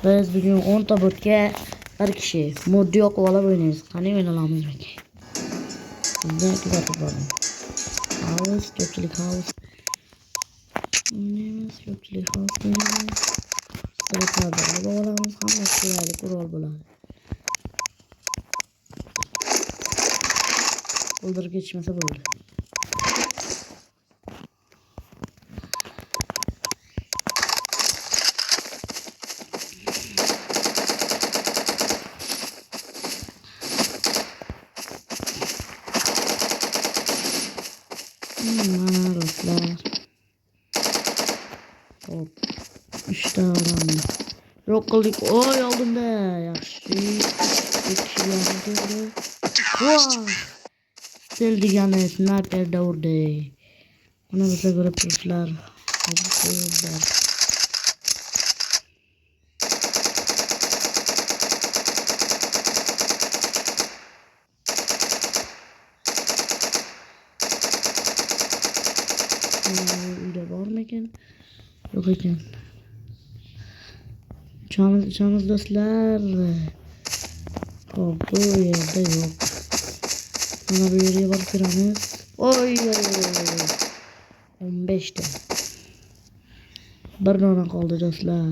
Biz bugün 10 tabutga bir kishi modda yoqib olib o'ynaymiz. Qani o'ynaymiz peki? Bizda kuzatib boring. House, ko'pchilik house. O'ynaymiz, ko'pchilik house o'ynaymiz. Sirtlarda olamiz, hammasi chiroyli qurol bo'ladi. O'ldirib ketishmasa bo'ldi. Mana do'stlar. Hop. 3 ta odamni yo'q qildik. Oy oldimda. Yaxshi. Bir kishi yo'qdi. Voy! Stel degani sniperda urdi. Buni biza ko'rib turibsizlar. Uyda bormi ekan? Yo'q ekan. Uçağımız dostlar. Hop, bu yerde yok. Bana bir yere bakıyoruz. Oy oy oy. 15'te. Bir tane kaldı dostlar.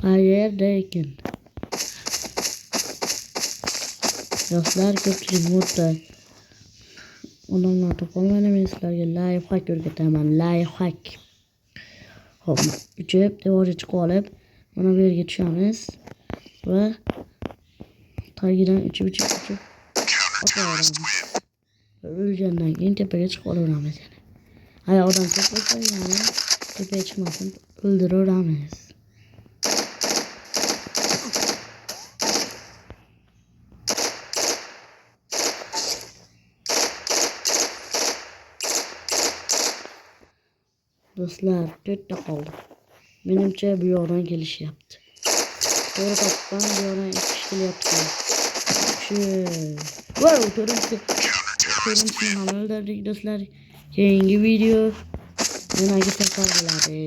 Hayırdayken. Dostlar ko'pchilik modda. Ondan to'polmayman sizlarga life hack o'rgataman. Life hack. Hop, uchib devorga chiqib olib, mana bu yerga tushamiz va tagidan uchib otaveramiz. O'lgandan keyin tepaga chiqib olaveramiz yana. Agar odam ko'p bo'lsa, ya'ni tepaga chiqmasin, o'ldiraveramiz. Do'stlar, 4 ta qoldi. Menimcha bu yoqdan kelishyapti. To'g'ri topgan bu yoqdan 2 kishi kelyapti. Wow, to'rtinchi o'ldirdik do'stlar. Keyingi video menga safar bo'ladi.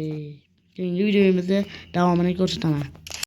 Keyingi videomizda davomini ko'rsataman.